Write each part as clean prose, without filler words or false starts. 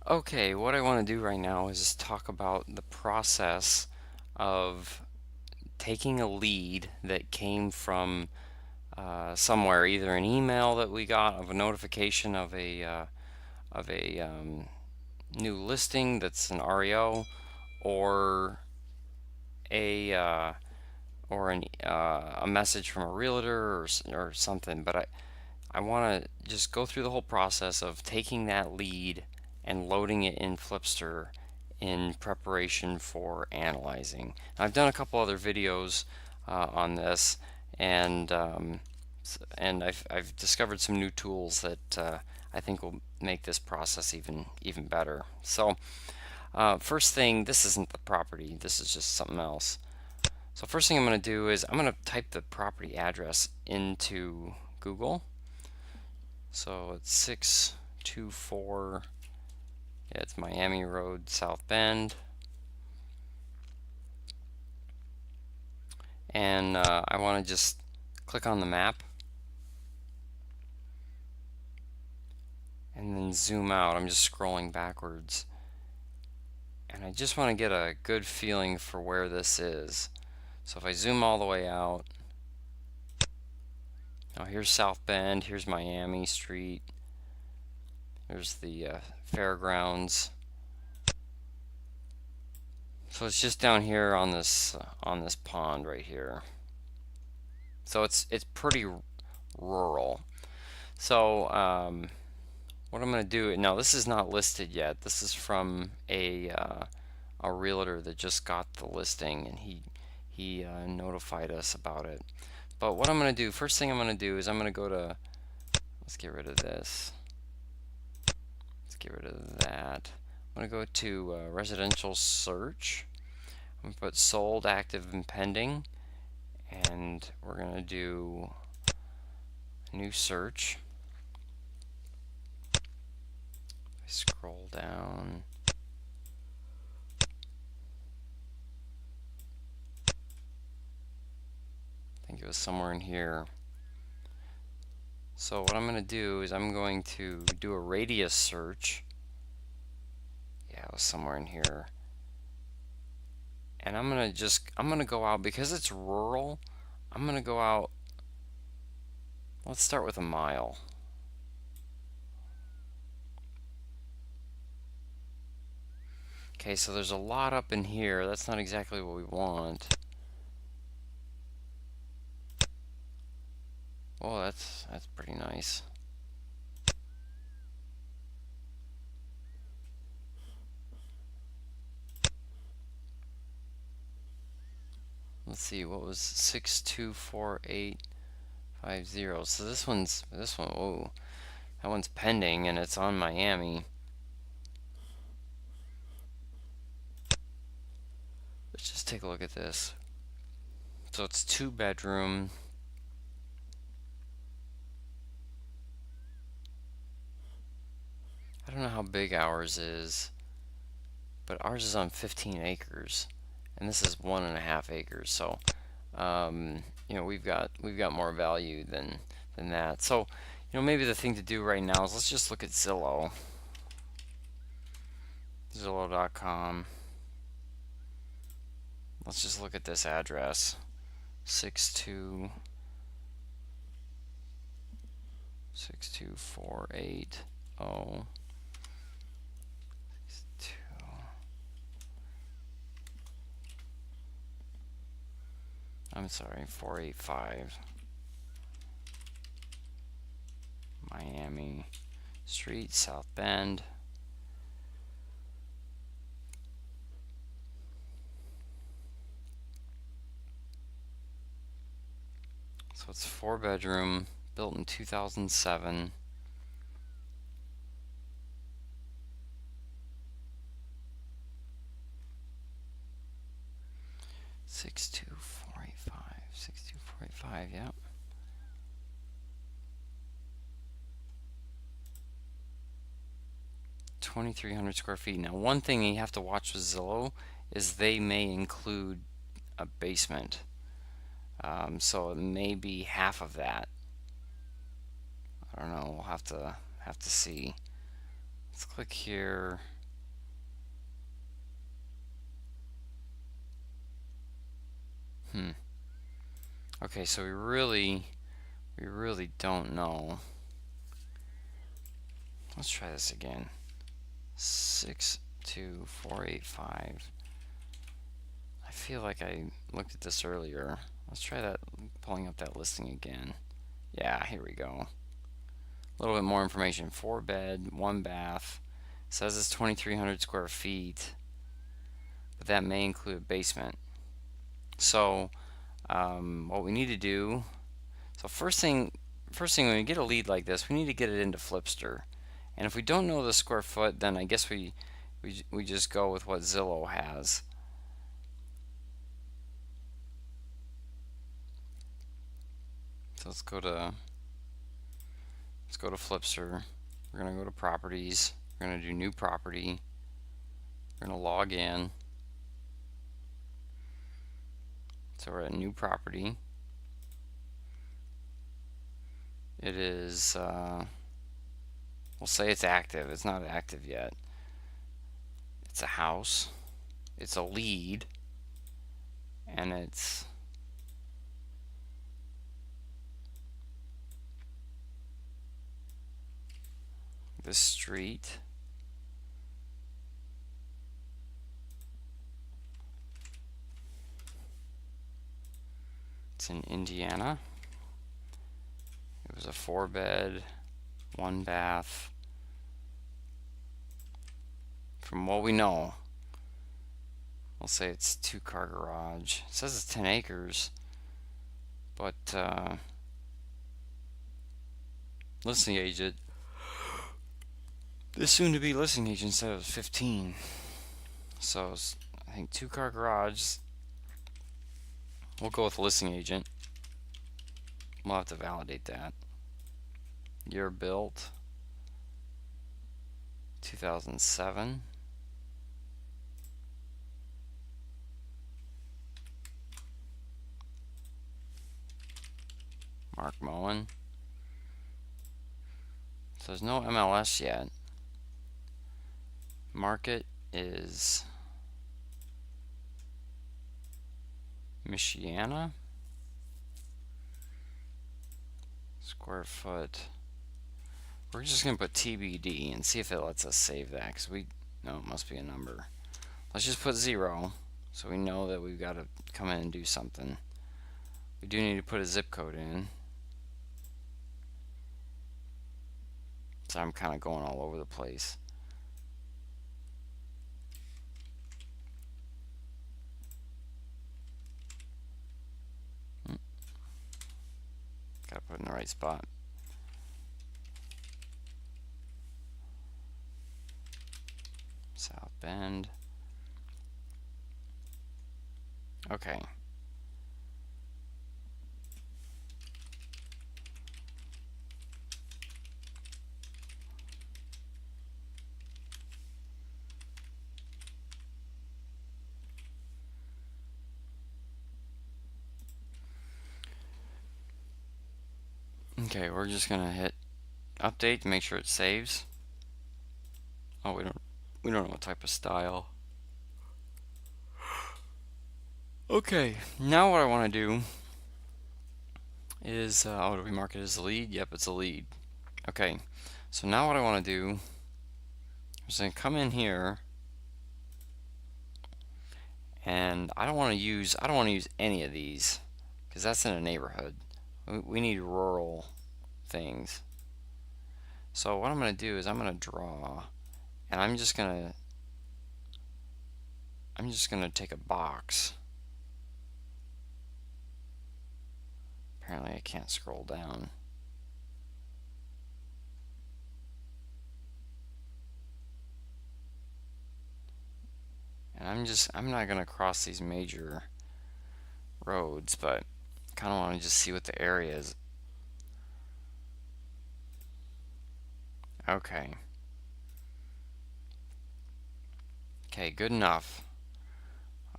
Okay, what I want to do right now is talk about the process of taking a lead that came from somewhere, either an email that we got of a notification of a new listing that's an REO, or a a message from a realtor or something. But I want to just go through the whole process of taking that lead and loading it in Flipster in preparation for analyzing. I've done a couple other videos on this, and I've discovered some new tools that I think will make this process even better. So first thing, this isn't the property, this is just something else. So first thing I'm going to do is I'm going to type the property address into Google. So it's 624, yeah, it's Miami Road, South Bend. And I want to just click on the map and then zoom out. I'm just scrolling backwards. And I just want to get a good feeling for where this is. So if I zoom all the way out, now here's South Bend, here's Miami Street, there's the fairgrounds. So it's just down here on this pond right here. So it's pretty rural. So what I'm going to do now, this is not listed yet. This is from a realtor that just got the listing, and he notified us about it. But what I'm going to do, first thing I'm going to do is I'm going to go to, let's get rid of this. Let's get rid of that. I'm going to go to residential search. I'm going to put sold, active, and pending. And we're going to do a new search. I scroll down. I think it was somewhere in here. So what I'm going to do is I'm going to do a radius search. Yeah, it was somewhere in here. And I'm going to go out, because it's rural, I'm going to go out, let's start with a mile. Okay, so there's a lot up in here. That's not exactly what we want. Well, that's pretty nice. Let's see, what was 624850? So this one, whoa, that one's pending and it's on Miami. Let's just take a look at this. So it's 2-bedroom. I don't know how big ours is, but ours is on 15 acres, and this is 1.5 acres. So, you know, we've got more value than that. So, you know, maybe the thing to do right now is let's just look at Zillow. Zillow.com. Let's just look at this address. 62480. I'm sorry, 485. Miami Street, South Bend. So it's 4-bedroom, built in 2007. Six two four eight five. 62485. Yep. $2,300 square feet. Now, one thing you have to watch with Zillow is they may include a basement. So it may be half of that. I don't know. We'll have to see. Let's click here. Okay, so we really don't know. Let's try this again. 62485. I feel like I looked at this earlier. Let's try that, pulling up that listing again. Yeah, here we go. A little bit more information. 4 bed, 1 bath. Says it's 2,300 square feet, but that may include a basement. So what we need to do, so first thing when we get a lead like this, we need to get it into Flipster. And if we don't know the square foot, then I guess we just go with what Zillow has. So let's go to Flipster. We're gonna go to properties. We're gonna do new property. We're gonna log in. So we're at new property. It is, we'll say it's active. It's not active yet. It's a house. It's a lead. And it's the street. It's in Indiana. It was a 4 bed, 1 bath. From what we know, we'll say it's 2-car garage. It says it's 10 acres, but listing agent, this soon-to-be listing agent said it was 15. So I think 2-car garage. We'll go with listing agent. We'll have to validate that. Year built 2007. Mark Moen. So there's no MLS yet. Market is Michiana. Square foot. We're just going to put TBD and see if it lets us save that, because no, it must be a number. Let's just put 0 so we know that we've got to come in and do something. We do need to put a zip code in. So I'm kind of going all over the place. Got to put it in the right spot. South Bend. Okay. Okay, we're just gonna hit update to make sure it saves. Oh, we don't know what type of style. Okay, now what I want to do is, do we mark it as a lead? Yep, it's a lead. Okay, so now what I want to do, I'm just going to come in here, and I don't want to use any of these, because that's in a neighborhood. We need rural things. So what I'm going to do is I'm going to draw, and I'm just going to take a box. Apparently I can't scroll down. And I'm not going to cross these major roads, but kind of want to just see what the area is. Okay. Okay, good enough.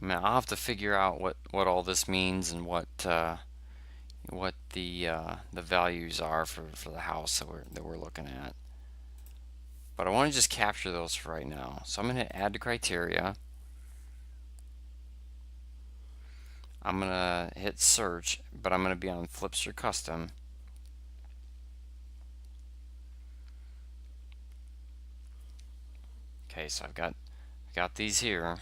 I mean, I'll have to figure out what all this means and what the values are for the house that we're looking at. But I want to just capture those for right now. So I'm going to add to criteria. I'm gonna hit search, but I'm gonna be on Flipster Custom. Okay, so I've got these here.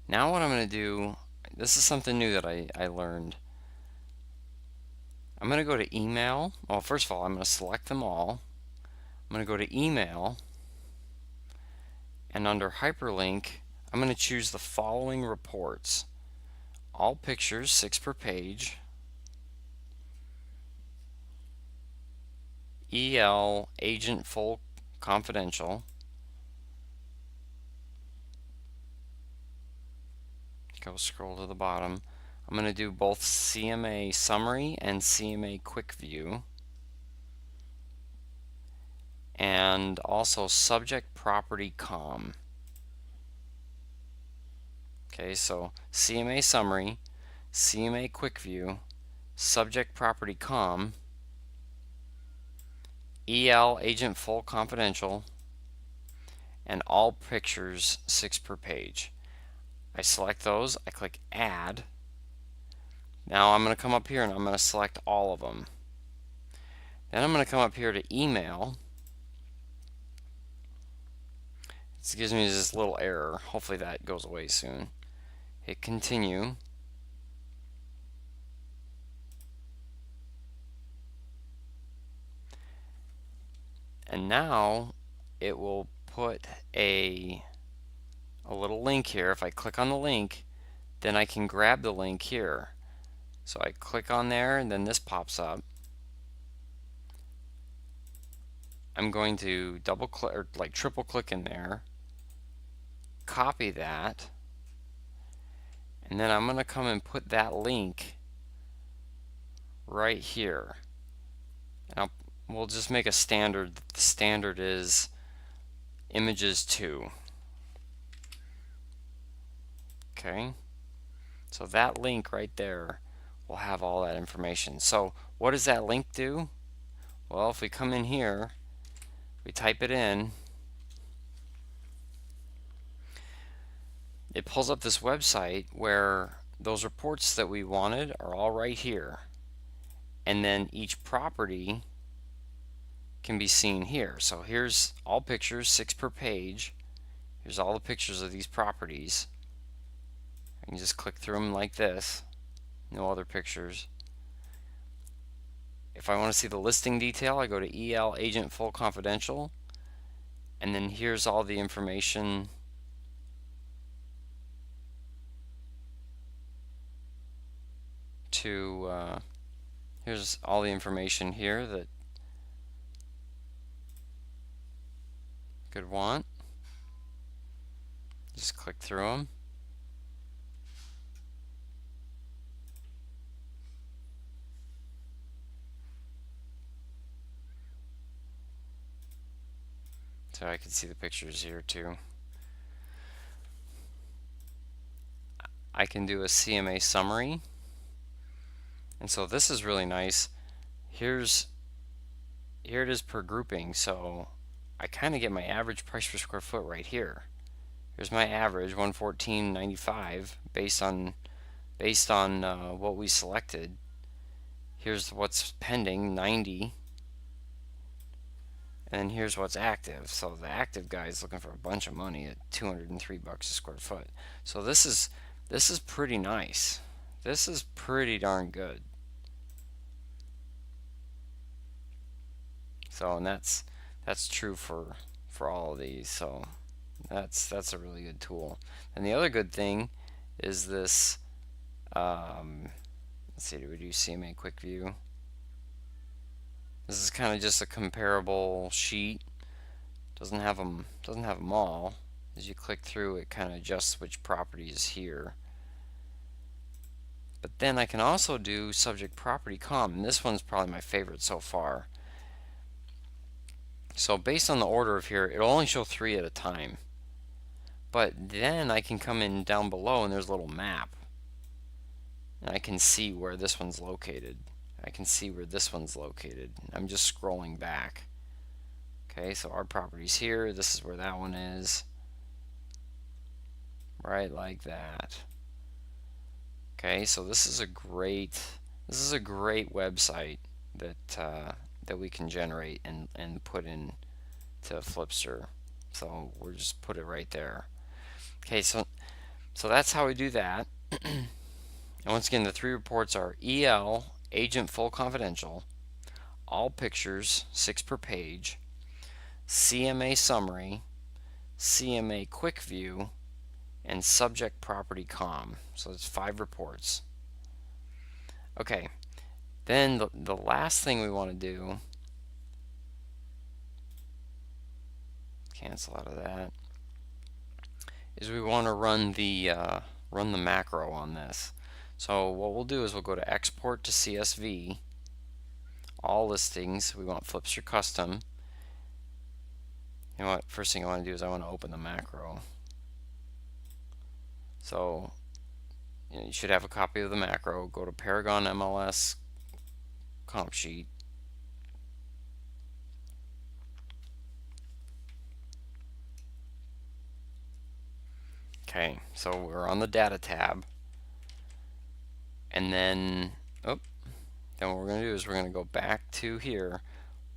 Now what I'm gonna do, this is something new that I learned. I'm gonna go to email. Well, first of all, I'm gonna select them all. I'm gonna go to email, and under hyperlink, I'm gonna choose the following reports. All pictures, 6 per page. EL agent full confidential. Go scroll to the bottom. I'm going to do both CMA summary and CMA quick view. And also subject property com. Okay, so CMA summary, CMA quick view, subject property com, EL agent full confidential, and all pictures 6 per page. I select those, I click add. Now I'm going to come up here and I'm going to select all of them. Then I'm going to come up here to email. This gives me this little error. Hopefully that goes away soon. Hit continue. And now it will put a little link here. If I click on the link, then I can grab the link here. So I click on there and then this pops up. I'm going to double click or like triple click in there, copy that, and then I'm going to come and put that link right here. And we'll just make a standard. The standard is images 2. Okay, so that link right there will have all that information. So what does that link do? Well, if we come in here, we type it in, it pulls up this website where those reports that we wanted are all right here. And then each property can be seen here. So here's all pictures, 6 per page. Here's all the pictures of these properties. I can just click through them like this. No other pictures. If I want to see the listing detail, I go to EL Agent Full Confidential. And then here's all the information here's all the information here that could want. Just click through them. So I can see the pictures here too. I can do a CMA summary. And so this is really nice. Here it is per grouping. So I kind of get my average price per square foot right here. Here's my average, 114.95, based on what we selected. Here's what's pending, 90. And here's what's active. So the active guy is looking for a bunch of money at 203 bucks a square foot. So this is pretty nice. This is pretty darn good. So, and that's true for all of these. So that's a really good tool. And the other good thing is this. Let's see, do we do CMA Quick View? This is kind of just a comparable sheet. Doesn't have them all. As you click through, it kind of adjusts which property is here. But then I can also do subject property com, and this one's probably my favorite so far. So based on the order of here, it'll only show 3 at a time. But then I can come in down below and there's a little map. And I can see where this one's located. I can see where this one's located. I'm just scrolling back. Okay, so our property's here. This is where that one is. Right like that. Okay, so this is a great website that we can generate and put in to Flipster. So we'll just put it right there. Okay, so that's how we do that. And once again, the three reports are EL, Agent Full Confidential, All Pictures, 6 per page, CMA Summary, CMA Quick View, and Subject Property Com. So it's 5 reports. Okay, then the last thing we want to do, cancel out of that, is we want to run the macro on this. So what we'll do is we'll go to Export to CSV, All Listings, we want Flipster Custom. You know what, first thing I want to do is I want to open the macro. So you should have a copy of the macro. Go to Paragon MLS comp sheet. Okay, so we're on the data tab. And then, then what we're going to do is we're going to go back to here.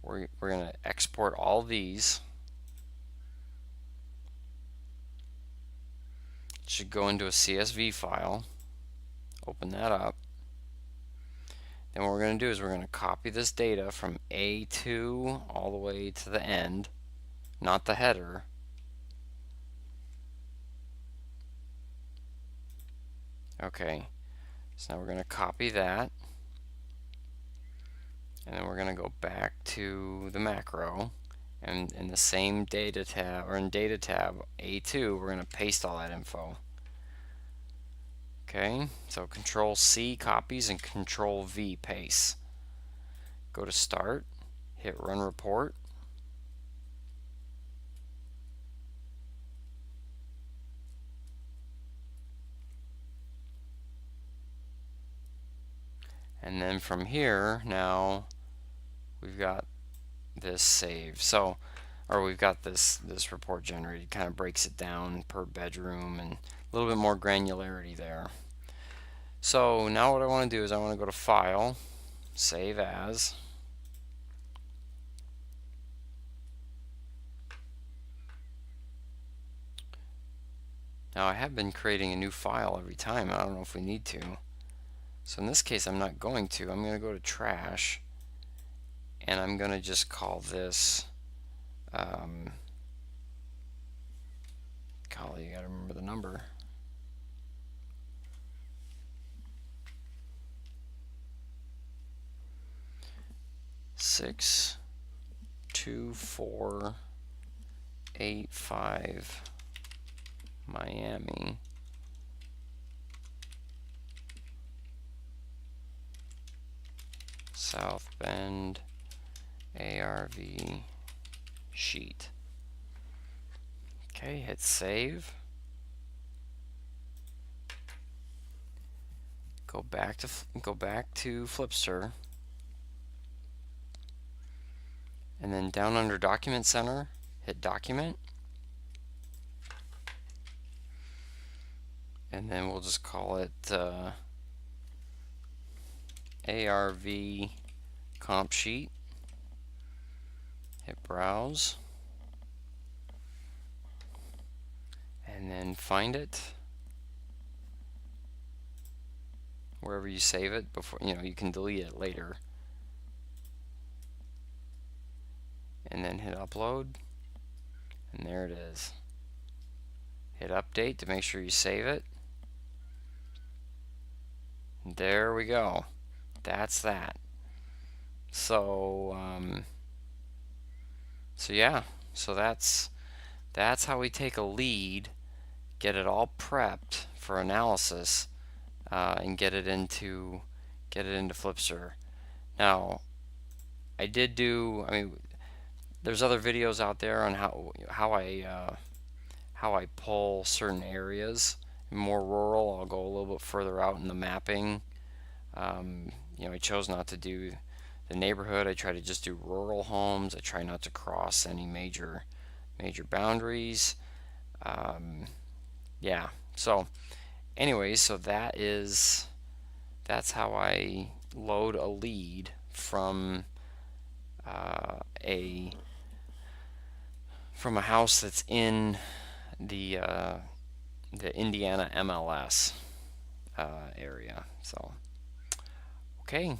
We're going to export all these. It should go into a CSV file. Open that up. Then what we're going to do is we're going to copy this data from A2 all the way to the end, not the header. Okay, so now we're going to copy that, and then we're going to go back to the macro, and in the same data tab, or in data tab A2, we're going to paste all that info. Okay, so Control C copies and Control V pastes. Go to Start, hit Run Report. And then from here, now we've got this saved. So, or we've got this report generated. Kind of breaks it down per bedroom and a little bit more granularity there. So now what I want to do is I want to go to File, Save As. Now I have been creating a new file every time. I don't know if we need to. So in this case, I'm not going to. I'm going to go to Trash, and I'm going to just call this, golly, you got to remember the number. Six, 2, 4, 8, 5, Miami. South Bend ARV sheet. Okay, hit save. Go back to Flipster, and then down under Document Center, hit Document, and then we'll just call it ARV comp sheet. Hit Browse, and then find it wherever you save it. Before, you can delete it later, and then hit Upload, and there it is. Hit Update to make sure you save it. There we go. That's that. So yeah, so that's how we take a lead, get it all prepped for analysis, and get it into Flipster. Now, I mean, there's other videos out there on how I pull certain areas. More rural, I'll go a little bit further out in the mapping. I chose not to do the neighborhood. I try to just do rural homes. I try not to cross any major boundaries. Yeah. So, anyways, so that is that's how I load a lead from a house that's in the Indiana MLS area. So, okay.